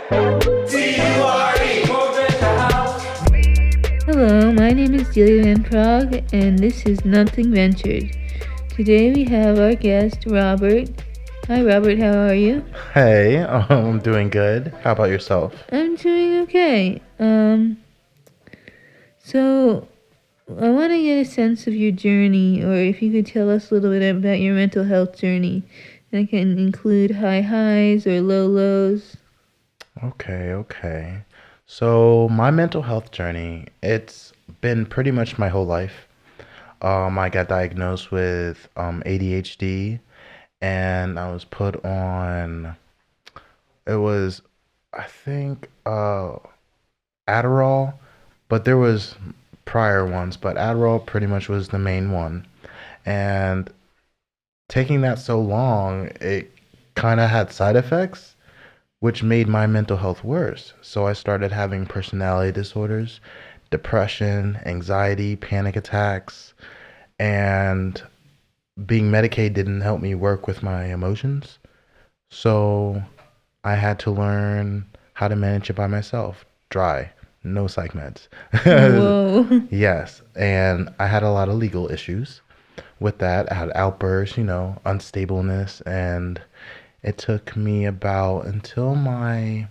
Hello, my name is Delia in Prague, and this is Nothing Ventured. Today we have our guest, Robert. Hi, Robert, how are you? Hey, I'm doing good. How about yourself? I'm doing okay. So I want to get a sense of your journey, or if you could tell us a little bit about your mental health journey. That can include high highs or low lows. Okay. So my mental health journey, it's been pretty much my whole life. I got diagnosed with ADHD, and I was put on, it was, I think, Adderall, but there was prior ones, but Adderall pretty much was the main one. And taking that so long, it kind of had side effects, which made my mental health worse. So I started having personality disorders, depression, anxiety, panic attacks, and being medicated didn't help me work with my emotions. So I had to learn how to manage it by myself. Dry, no psych meds. Whoa. Yes, and I had a lot of legal issues with that. I had outbursts, unstableness, and it took me about until my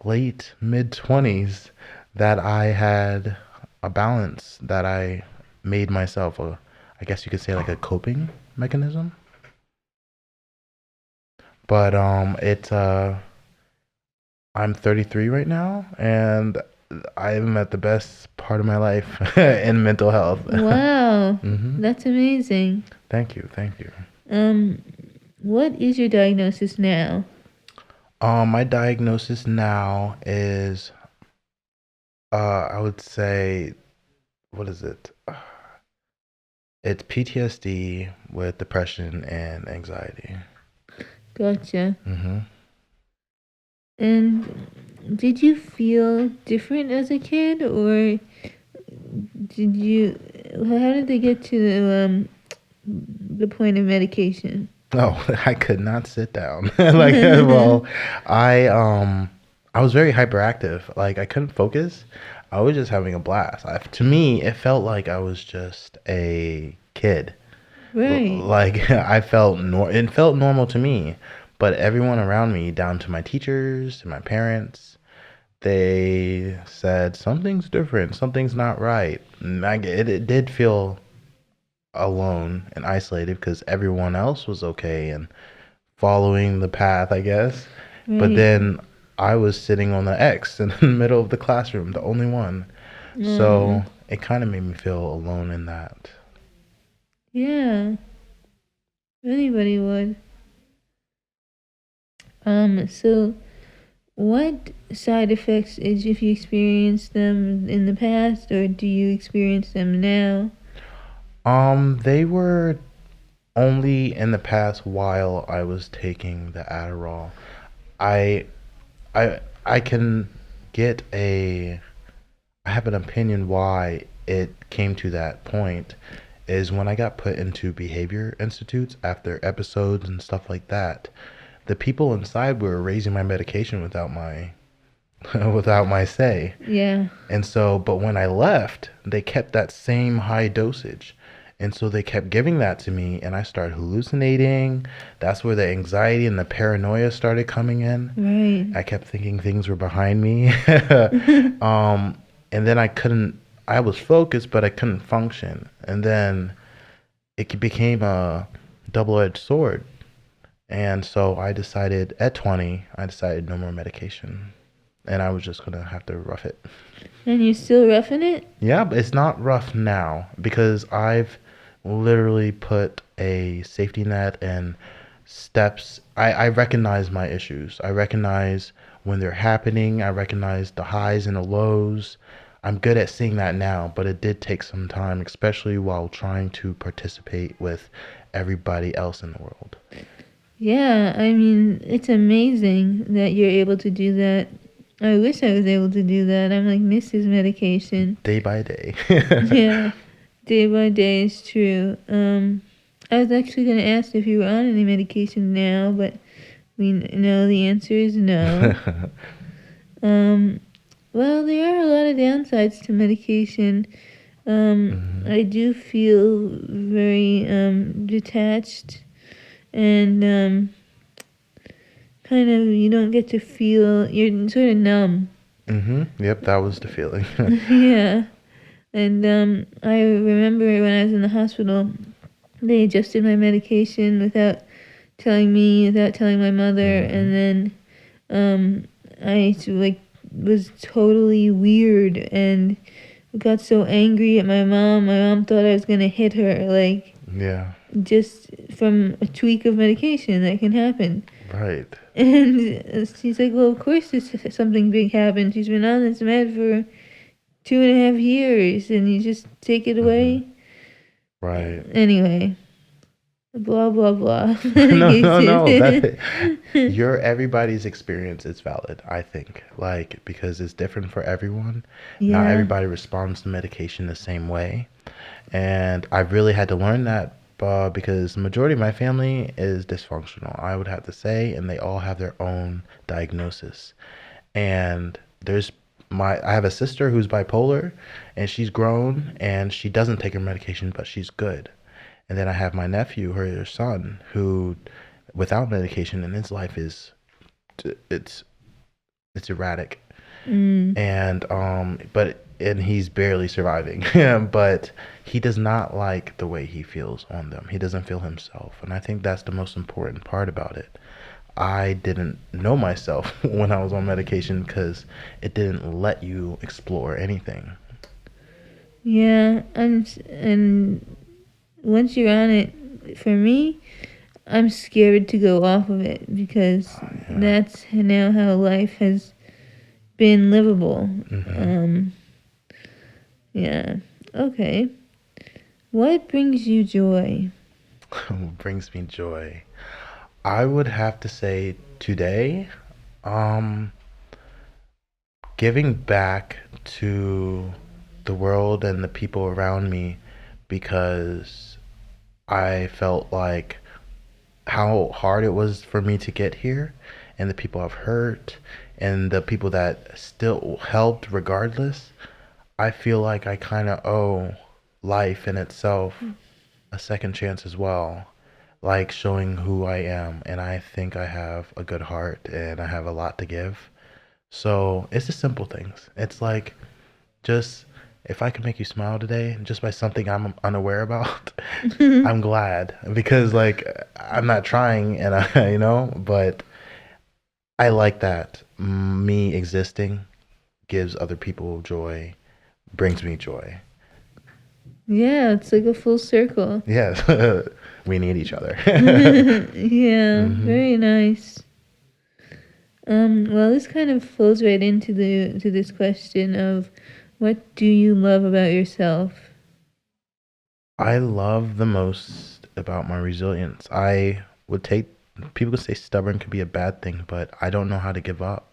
late mid 20s that I had a balance that I made myself I guess you could say like a coping mechanism. But I'm 33 right now and I'm at the best part of my life in mental health. Wow, hmm that's amazing. Thank you. Um, what is your diagnosis now? My diagnosis now is I would say, what is it? It's PTSD with depression and anxiety. Gotcha. hmm And did you feel different as a kid, or did you? How did they get to the point of medication? Oh, I could not sit down. Like, well, I I was very hyperactive. Like, I couldn't focus. I was just having a blast. To me, it felt like I was just a kid. Right. Like, it felt normal to me, but everyone around me, down to my teachers, to my parents, they said something's different, something's not right. And it did feel alone and isolated because everyone else was okay and following the path, I guess. But Right. then I was sitting on the X in the middle of the classroom, the only one. Uh, So it kind of made me feel alone in that. yeah. Anybody would. So what side effects is if you experienced them in the past, or do you experience them now? They were only in the past while I was taking the Adderall. I I can get a I have an opinion why it came to that point is when I got put into behavior institutes after episodes and stuff like that. The people inside were raising my medication without my without my say. Yeah. And so, but when I left, they kept that same high dosage. And so they kept giving that to me, and I started hallucinating. That's where the anxiety and the paranoia started coming in. Right. I kept thinking things were behind me. And then I was focused, but I couldn't function. And then it became a double-edged sword. And so at 20, I decided no more medication. And I was just going to have to rough it. And you still roughing it? Yeah, but it's not rough now because I've literally put a safety net and steps. I recognize my issues. I recognize when they're happening. I recognize the highs and the lows. I'm good at seeing that now, but it did take some time, especially while trying to participate with everybody else in the world. Yeah, I mean, it's amazing that you're able to do that. I wish I was able to do that. I'm like, Mrs. Medication. Day by day. Yeah, day by day is true. I was actually going to ask if you were on any medication now, but we know the answer is no. Um, well, there are a lot of downsides to medication. Hmm. I do feel very detached and kind of you don't get to feel, you're sort of numb. Hmm. Yep, that was the feeling. Yeah. And I remember when I was in the hospital, they adjusted my medication without telling me, without telling my mother, Hmm. and then um, I like was totally weird and got so angry at my mom. My mom thought I was gonna hit her, like Yeah, just from a tweak of medication that can happen. right. And she's like, "Well, of course, this something big happened. She's been on this med for 2.5 years, and you just take it Hmm. away." Right. Anyway, blah blah blah. No, no, no. Medication. That your everybody's experience is valid, I think. Like because it's different for everyone. Not Yeah. everybody responds to medication the same way. And I really had to learn that because the majority of my family is dysfunctional, I would have to say, and they all have their own diagnosis. And there's I have a sister who's bipolar, and she's grown, and she doesn't take her medication, but she's good. And then I have my nephew, her son, who, without medication, and his life is it's it's erratic, Mm. and he's barely surviving. But he does not like the way he feels on them. He doesn't feel himself, and I think that's the most important part about it. I didn't know myself when I was on medication because it didn't let you explore anything. Yeah, and once you're on it, for me, I'm scared to go off of it because Yeah. that's now how life has been livable. Hmm. Um, yeah. Okay. What brings you joy? Brings me joy. I would have to say today, um, giving back to the world and the people around me because I felt like how hard it was for me to get here and the people I've hurt and the people that still helped regardless. I feel like I kind of owe life in itself a second chance as well, like showing who I am. And I think I have a good heart and I have a lot to give. So it's the simple things. It's like just if I can make you smile today, just by something I'm unaware about, I'm glad because like I'm not trying and I, but I like that me existing gives other people joy, brings me joy. Yeah, it's like a full circle. Yes, we need each other. Yeah, Hmm. very nice. Well, this kind of flows right into this question of what do you love about yourself? I love the most about my resilience. I would take people could say stubborn could be a bad thing, but I don't know how to give up.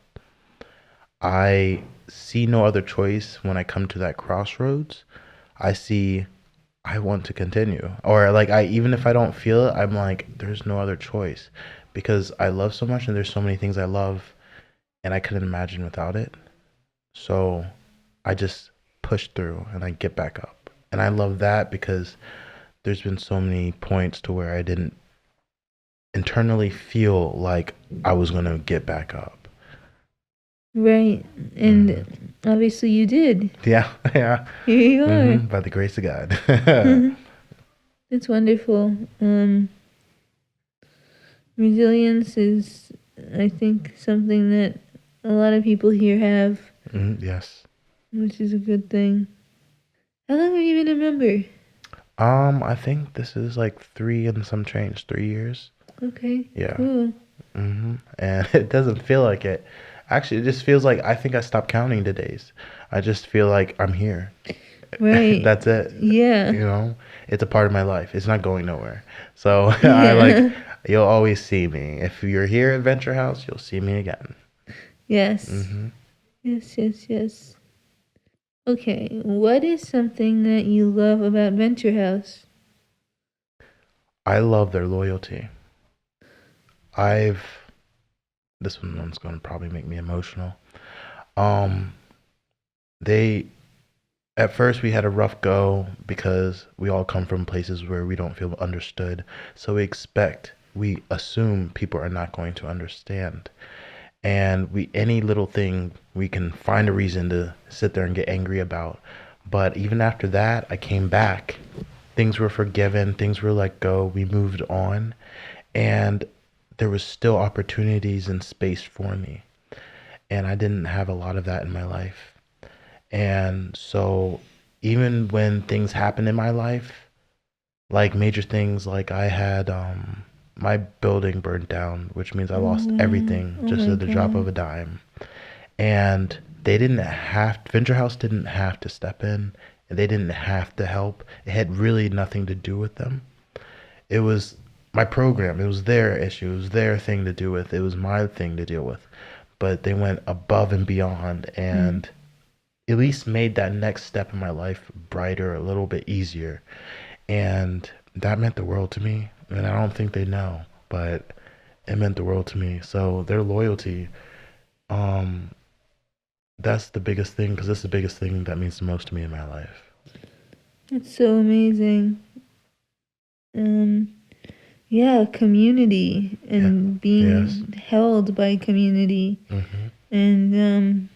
I see no other choice when I come to that crossroads. I see I want to continue. Or like I even if I don't feel it, I'm like there's no other choice because I love so much and there's so many things I love and I couldn't imagine without it. So I just push through and I get back up. And I love that because there's been so many points to where I didn't internally feel like I was going to get back up. Right. Hmm. And obviously you did. Yeah, yeah. Here you are. By the grace of God. It's wonderful. Resilience is, I think, something that a lot of people here have, Yes. which is a good thing. How long have you been a member? I think this is like 3 and some change, 3 years. Okay, Yeah. cool. And it doesn't feel like it. Actually, it just feels like I think I stopped counting the days. I just feel like I'm here. Right. That's it. Yeah. You know, it's a part of my life. It's not going nowhere. So I like, Yeah. you'll always see me. If you're here at Venture House, you'll see me again. Yes. Hmm. Yes, yes, yes. Okay, what is something that you love about Venture House? I love their loyalty. I've, this one's going to probably make me emotional. Um, they At first we had a rough go because we all come from places where we don't feel understood. So we assume people are not going to understand. And we any little thing we can find a reason to sit there and get angry about. But even after that, I came back. Things were forgiven, things were let go, we moved on, and there was still opportunities and space for me. And I didn't have a lot of that in my life. And so even when things happen in my life, like major things, like I had my building burned down, which means I Oh lost wow. everything Oh just my at the drop of god. a dime. And they didn't have Venture House didn't have to step in, and they didn't have to help. It had really nothing to do with them. It was my program. It was their issue. It was their thing to do with. It was my thing to deal with. But they went above and beyond Mm. and at least made that next step in my life brighter, a little bit easier. And that meant the world to me. And I don't think they know, but it meant the world to me. So their loyalty, um, that's the biggest thing because it's the biggest thing that means the most to me in my life. That's so amazing. Um, yeah, community Yeah. and Yes. being held by community. Mhm. And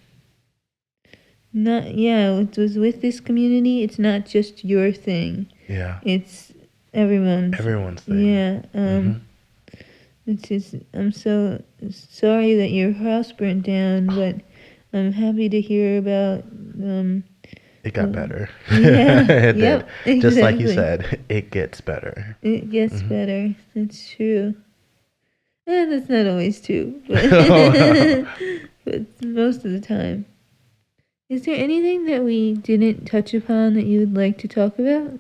not yeah, it was with this community, it's not just your thing. Yeah. It's everyone's. Everyone's thing. Yeah. Mhm. It's just I'm so sorry that your house burnt down, but I'm happy to hear about um It got better. yeah, It did. yep, Just like you exactly. said, it gets better. It gets Mhm. better. That's true. That's not always true, but but most of the time. Is there anything that we didn't touch upon that you would like to talk about?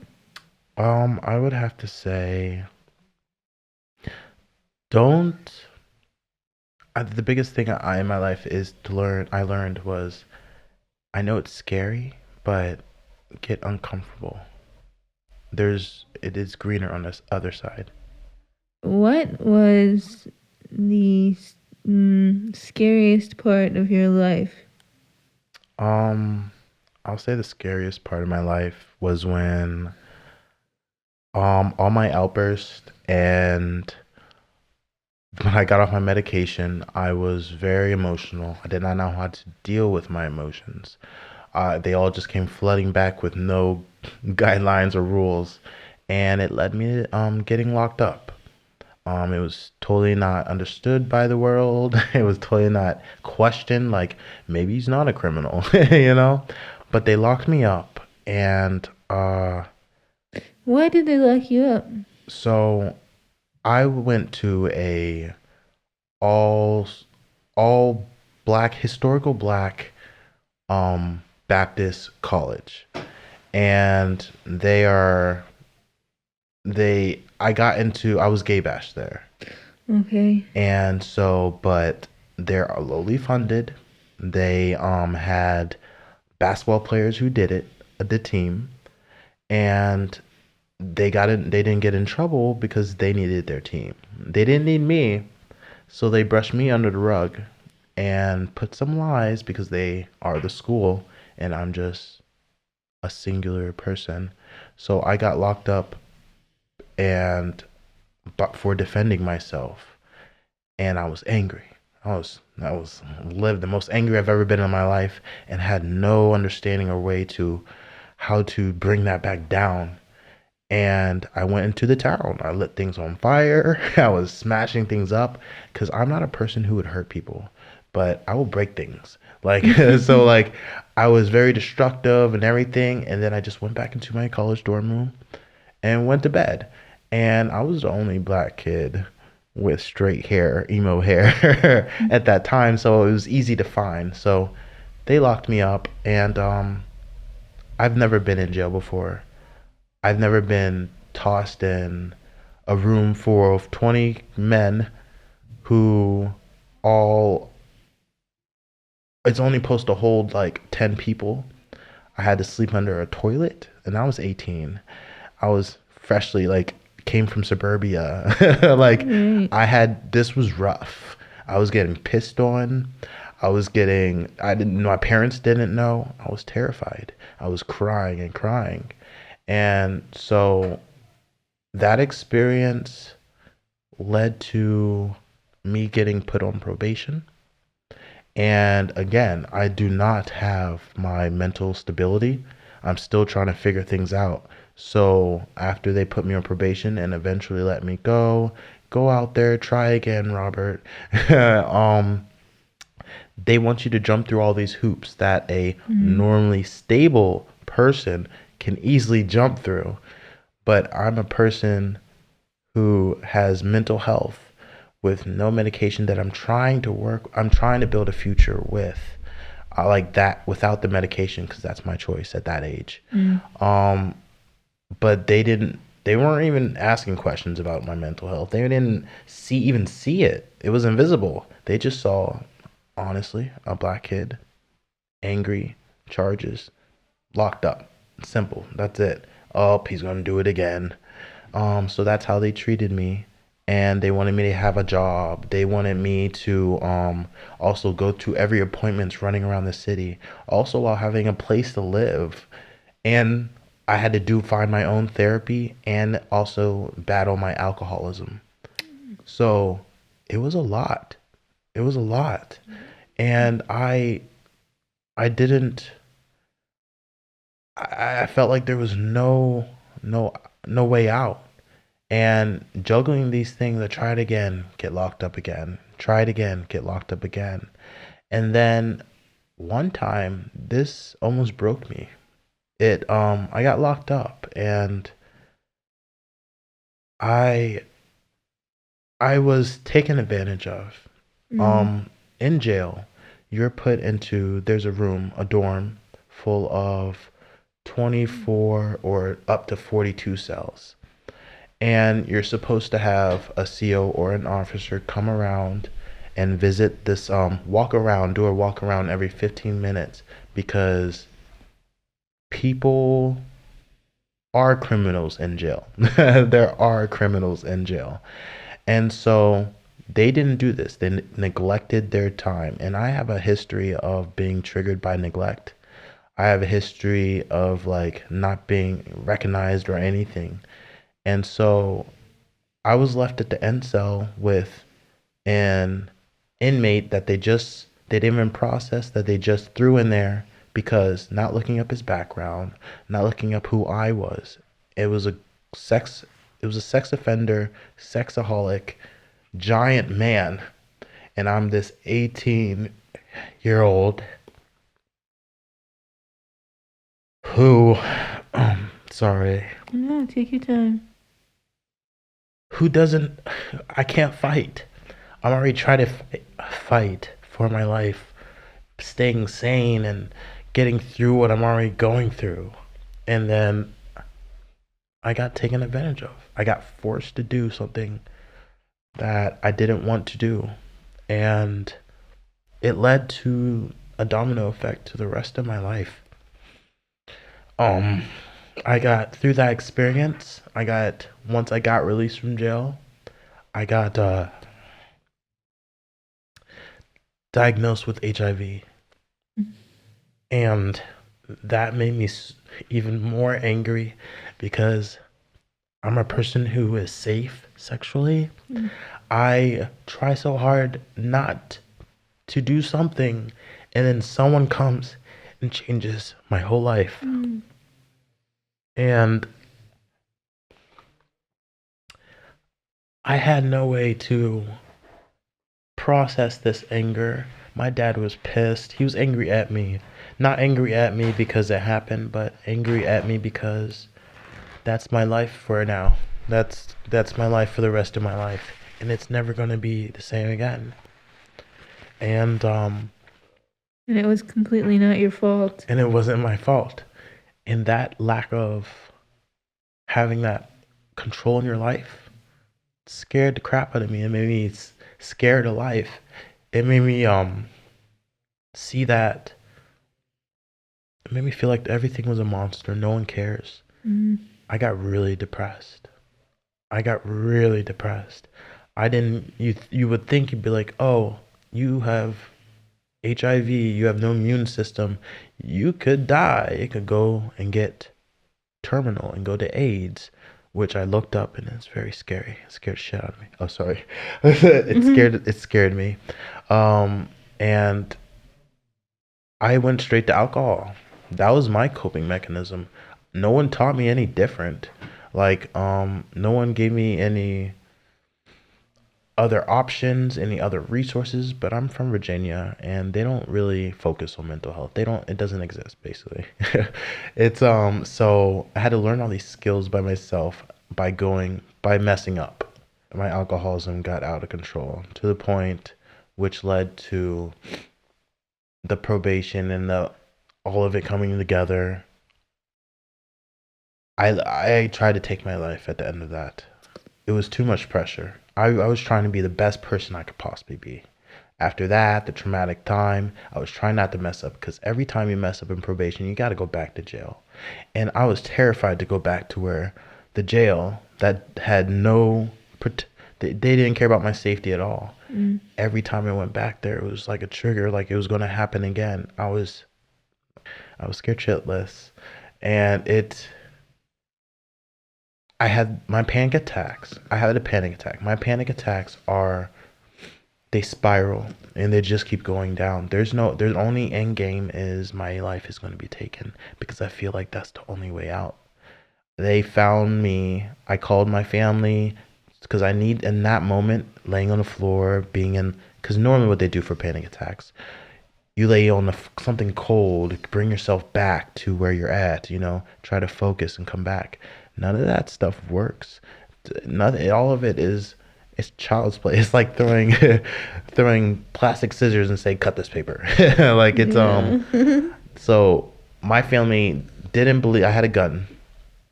I would have to say, don't. The biggest thing in my life is to learn. I learned was I know it's scary, but get uncomfortable. It is greener on this other side. What was the scariest part of your life? Um, I'll say the scariest part of my life was when all my outbursts and when I got off my medication, I was very emotional. I did not know how to deal with my emotions. They all just came flooding back with no guidelines or rules, and it led me to getting locked up. It was totally not understood by the world. It was totally not questioned. Like maybe he's not a criminal, you know. But they locked me up, and Why did they lock you up? so I went to a all all black historical black Baptist college, and I was gay bashed there. Okay. And so, but they're lowly funded. They had basketball players who did it, the team, and they didn't get in trouble because they needed their team. They didn't need me, so they brushed me under the rug and put some lies because they are the school and I'm just a singular person. So I got locked up and but for defending myself, and I was angry. I was lived the most angry I've ever been in my life and had no understanding or way to how to bring that back down. And I went into the town. I lit things on fire. I was smashing things up because I'm not a person who would hurt people, but I will break things. Like so like I was very destructive and everything, and then I just went back into my college dorm room and went to bed. And I was the only black kid with straight hair, emo hair at that time, so it was easy to find. So they locked me up, and I've never been in jail before. I've never been tossed in a room full of 20 men who all it's only supposed to hold like 10 people. I had to sleep under a toilet and I was 18. I was freshly like came from suburbia. Like Right. this was rough. I was getting pissed on. My parents didn't know. I was terrified. I was crying and crying. And so that experience led to me getting put on probation. And again, I do not have my mental stability. I'm still trying to figure things out. So after they put me on probation and eventually let me go out there, try again, Robert. um, they want you to jump through all these hoops that a normally stable person can easily jump through. But I'm a person who has mental health with no medication that I'm trying to build a future with. I like that without the medication because that's my choice at that age. Um, but they weren't even asking questions about my mental health. They didn't even see it. It was invisible. They just saw, honestly, a black kid, angry, charges, locked up. Simple. That's it. Oh, he's gonna do it again. So that's how they treated me. And they wanted me to have a job. They wanted me to also go to every appointments running around the city, also while having a place to live. And I had to find my own therapy and also battle my alcoholism. So it was a lot. It was a lot. And I didn't I felt like there was no no way out. And juggling these things, I tried again, get locked up again, tried again, get locked up again. And then one time, this almost broke me. I got locked up and I I was taken advantage of. In jail, there's a room, a dorm full of 24 or up to 42 cells. And you're supposed to have a CO or an officer come around and visit this do a walk around every 15 minutes because people are criminals in jail. There are criminals in jail. And so they didn't do this. They neglected their time. And I have a history of being triggered by neglect. I have a history of like not being recognized or anything. And so I was left at the end cell with an inmate that they didn't even process, that they just threw in there because not looking up his background, not looking up who I was. It was a sex sex offender, sexaholic, giant man, and I'm this 18-year-old who sorry, No, take your time. who doesn't I can't fight. I'm already trying to fight for my life, staying sane and getting through what I'm already going through. And then I got taken advantage of. I got forced to do something that I didn't want to do. And it led to a domino effect to the rest of my life. Um, I got through that experience. Once I got released from jail, I got diagnosed with HIV. And that made me even more angry because I'm a person who is safe sexually. I try so hard not to do something, and then someone comes and changes my whole life. And I had no way to process this anger. My dad was pissed. He was angry at me. Not angry at me because it happened, but angry at me because that's my life for now. That's my life for the rest of my life, and it's never going to be the same again. And it was completely not your fault. And it wasn't my fault. And that lack of having that control in your life scared the crap out of me. It made me scared of life. It made me see that. It made me feel like everything was a monster. No one cares. I got really depressed. I didn't. You would think you'd be like, oh, you have HIV, you have no immune system, you could die. It could go and get terminal and go to AIDS, which I looked up and it's very scary. It scared shit out of me. Oh, sorry. It scared me. And I went straight to alcohol. That was my coping mechanism. No one taught me any different. Like, no one gave me any other options, any other resources, but I'm from Virginia and they don't really focus on mental health. It doesn't exist basically. It's so I had to learn all these skills by myself by messing up. My alcoholism got out of control to the point which led to the probation and the all of it coming together. I tried to take my life at the end of that. It was too much pressure. I was trying to be the best person I could possibly be. After that, the traumatic time, I was trying not to mess up because every time you mess up in probation, you got to go back to jail. And I was terrified to go back to where the jail that had they didn't care about my safety at all. Every time I went back there, it was like a trigger, like it was going to happen again. I was scared shitless. And I had my panic attacks. I had a panic attack. My panic attacks they spiral and they just keep going down. There's only end game is my life is going to be taken because I feel like that's the only way out. They found me. I called my family because I need in that moment laying on the floor, because normally what they do for panic attacks, you lay on something cold, bring yourself back to where you're at, try to focus and come back. None of that stuff works. Nothing, all of it is it's child's play. It's like throwing throwing plastic scissors and say cut this paper. Like it's Yeah. so my family didn't believe I had a gun.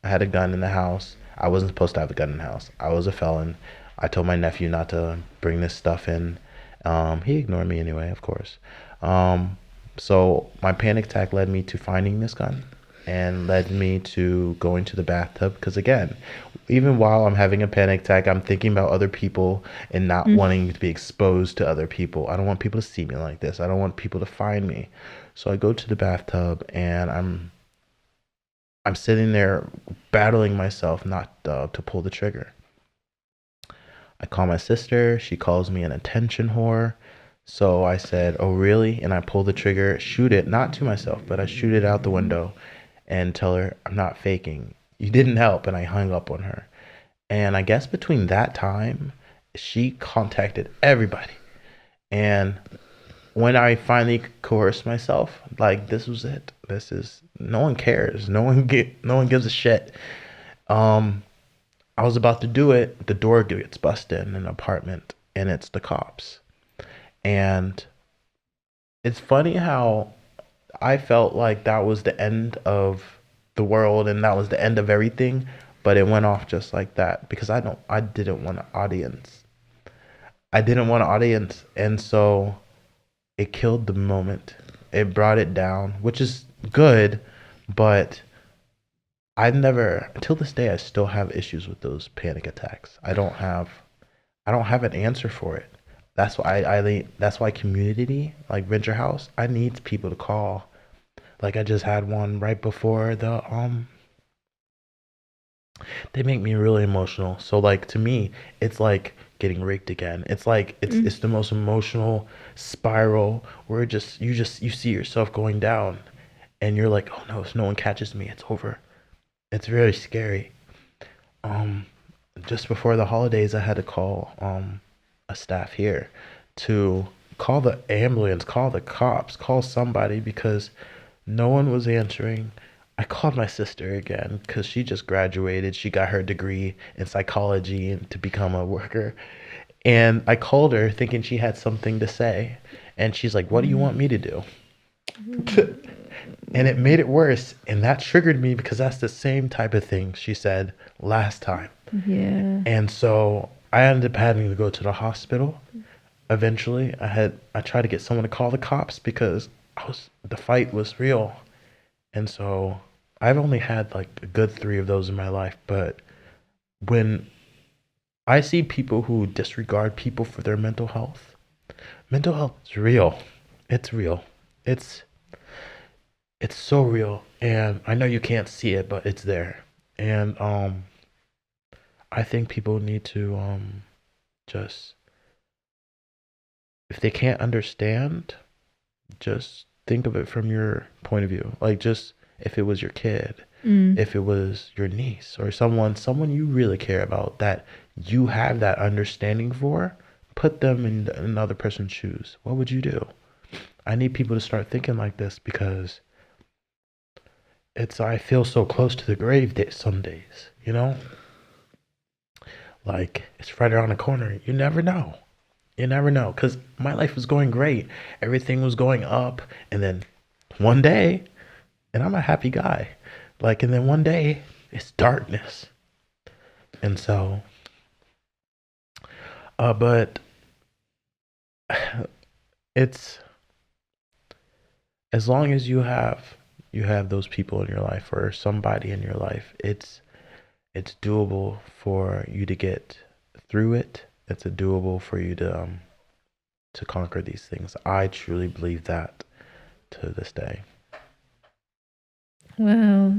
I had a gun in the house. I wasn't supposed to have a gun in the house. I was a felon. I told my nephew not to bring this stuff in. He ignored me anyway, of course. Um, so my panic attack led me to finding this gun and led me to going to the bathtub. Because again, even while I'm having a panic attack, I'm thinking about other people and not wanting to be exposed to other people. I don't want people to see me like this. I don't want people to find me. So I go to the bathtub and I'm sitting there battling myself not to pull the trigger. I call my sister. She calls me an attention whore. So I said, "Oh, really?" And I pull the trigger, shoot it, not to myself, but I shoot it out the window and tell her, "I'm not faking. You didn't help." And I hung up on her. And I guess between that time, she contacted everybody. And when I finally coerced myself, like this was it. This is no one cares. No one gives a shit. Um, I was about to do it. The door gets busted in an apartment, and it's the cops. And it's funny how I felt like that was the end of the world and that was the end of everything, but it went off just like that because I didn't want an audience. I didn't want an audience, and so it killed the moment. It brought it down, which is good, but I've never until this day I still have issues with those panic attacks. I don't have an answer for it. That's why community like Venture House, I need people to call. Like I just had one right before they make me really emotional. So like to me, it's like getting raped again. It's like it's the most emotional spiral where you see yourself going down and you're like, "Oh no, if no one catches me, it's over." It's very scary. Um just before the holidays I had to call a staff here to call the ambulance, call the cops, call somebody because no one was answering. I called my sister again because she just graduated. She got her degree in psychology and to become a worker. And I called her thinking she had something to say. And she's like, "What do you want me to do?" And it made it worse. And that triggered me because that's the same type of thing she said last time. Yeah. And so I ended up having to go to the hospital. Eventually, I tried to get someone to call the cops because the fight was real. And so I've only had like a good three of those in my life. But when I see people who disregard people for their mental health is real. It's real. It's it's so real, and I know you can't see it, but it's there. And I think people need to just, if they can't understand, just think of it from your point of view. Like, just if it was your kid, Mm. if it was your niece or someone you really care about, that you have that understanding for, put them in another person's shoes. What would you do? I need people to start thinking like this, because I feel so close to the grave that some days, like it's right around the corner. You never know. You never know. Because my life was going great. Everything was going up. And then one day, and I'm a happy guy, like, and then one day it's darkness. And so, but it's, as long as you have those people in your life or somebody in your life, it's doable for you to get through it. It's a doable for you to conquer these things. I truly believe that to this day. Wow.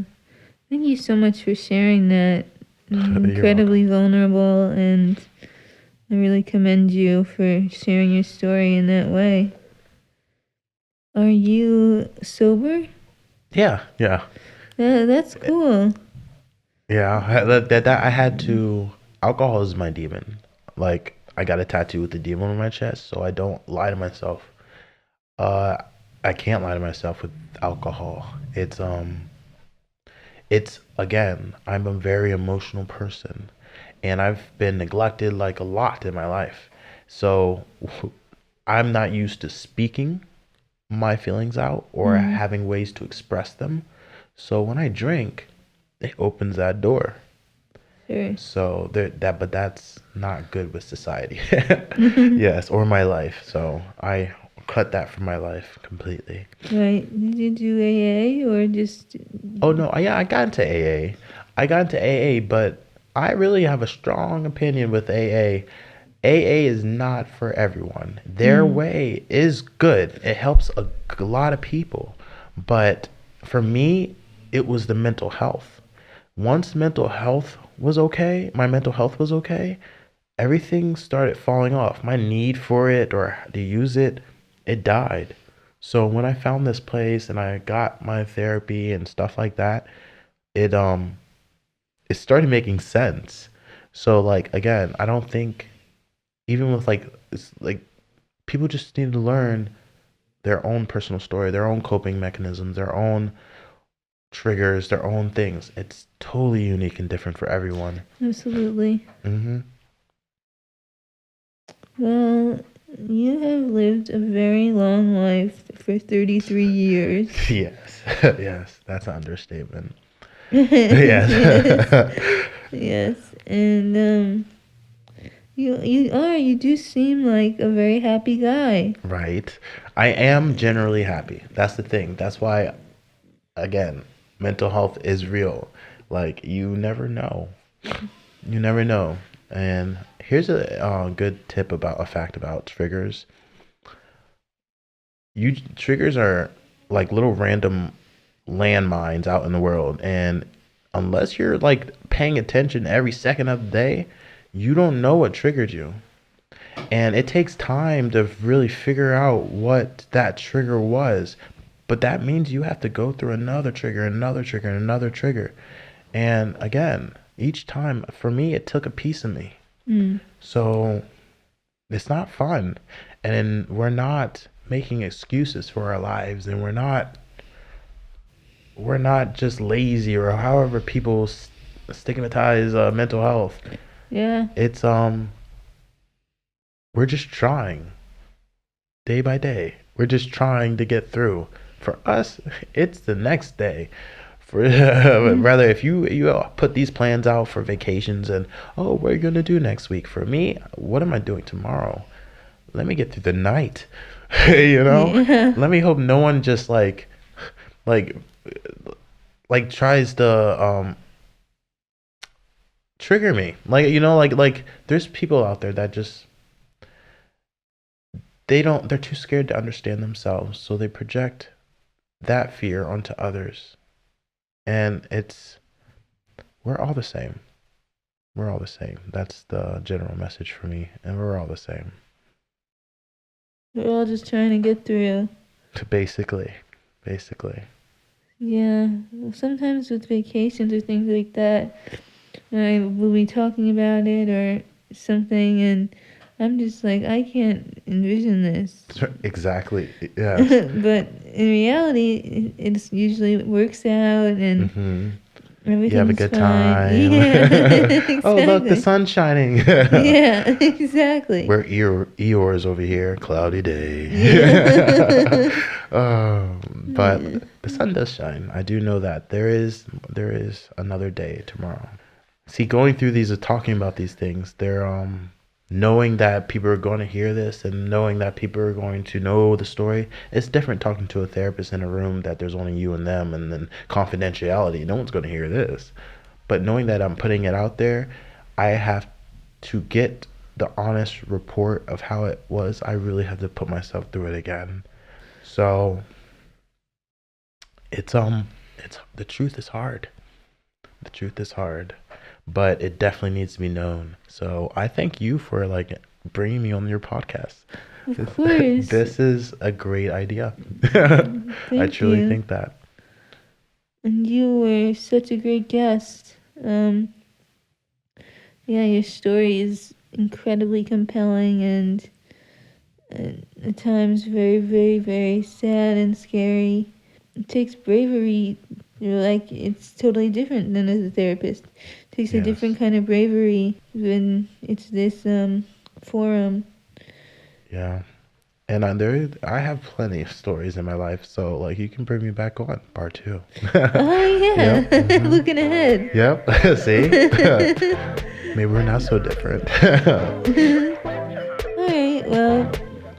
Thank you so much for sharing that. You're Incredibly welcome. vulnerable, and I really commend you for sharing your story in that way. Are you sober? Yeah, yeah, That's cool. yeah. That I had to. Alcohol is my demon. Like, I got a tattoo with the demon on my chest, so I don't lie to myself. Uh, I can't lie to myself with alcohol. It's again, I'm a very emotional person, and I've been neglected like a lot in my life. So I'm not used to speaking my feelings out or Mm, having ways to express them. So when I drink, it opens that door. sure. So but that's not good with society. Yes, or my life. So I cut that from my life completely. Right. Did you do AA or just? Oh no, yeah, I got into AA. I got into AA, but I really have a strong opinion with AA. AA is not for everyone. Their Mm, way is good. It helps a lot of people. But for me, it was the mental health. Once my mental health was okay, everything started falling off. My need for it or to use it, it died. So when I found this place and I got my therapy and stuff like that, it it started making sense. So, like, again, I don't think, even with, like, it's like, people just need to learn their own personal story, their own coping mechanisms, their own triggers, their own things. It's totally unique and different for everyone. absolutely. Hmm. Well, you have lived a very long life for 33 years. Yes. Yes, that's an understatement. Yes. Yes. Yes. And you do seem like a very happy guy. Right. I am generally happy. That's the thing. That's why, again, mental health is real. Like, you never know. You never know. And here's a good tip about a fact about triggers. Triggers are like little random landmines out in the world, and unless you're like paying attention every second of the day, you don't know what triggered you. And it takes time to really figure out what that trigger was. But that means you have to go through another trigger, another trigger, and another trigger. And again, each time, for me, it took a piece of me. Mm. So it's not fun. And we're not making excuses for our lives, and we're not just lazy, or however people stigmatize mental health. Yeah. It's we're just trying day by day. We're just trying to get through. For us, it's the next day. For Mm. rather, if you put these plans out for vacations and, oh, what are you gonna do next week? For me, what am I doing tomorrow? Let me get through the night. you know, Yeah. let me hope no one just like tries to trigger me. Like, there's people out there that just they're too scared to understand themselves, so they project that fear onto others. And we're all the same. We're all the same. That's the general message for me. And we're all the same. We're all just trying to get through. Basically. Yeah. Sometimes with vacations or things like that, I will be talking about it or something, and I'm just like, I can't envision this. Exactly. Yes. But in reality, it usually works out, and everything's You have a good fine. time. Yeah, exactly. Oh, look, the sun's shining. Yeah, exactly. We're Eeyores over here, cloudy day. Yeah. But the sun does shine. I do know that there is another day tomorrow. See, going through these, talking about these things, they're knowing that people are going to hear this and knowing that people are going to know the story. It's different talking to a therapist in a room that there's only you and them, and then confidentiality. No one's going to hear this. But knowing that I'm putting it out there, I have to get the honest report of how it was. I really have to put myself through it again. So it's the truth is hard. The truth is hard, but it definitely needs to be known. So I thank you for bringing me on your podcast. Of course. This is a great idea. I Thank truly you. think that. And you were such a great guest. Yeah, your story is incredibly compelling and at times very, very, very sad and scary. It takes bravery. It's totally different than as a therapist. It takes a Yes. different kind of bravery when it's this forum. Yeah. And I have plenty of stories in my life, so you can bring me back on part 2. Oh yeah, Yep. looking ahead. Yep. See, maybe we're not so different. All right, well,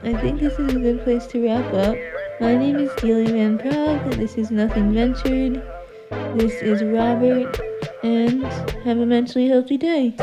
I think this is a good place to wrap up. My name is Delia Van Prague. This is Nothing Ventured. This is Robert, and have a mentally healthy day.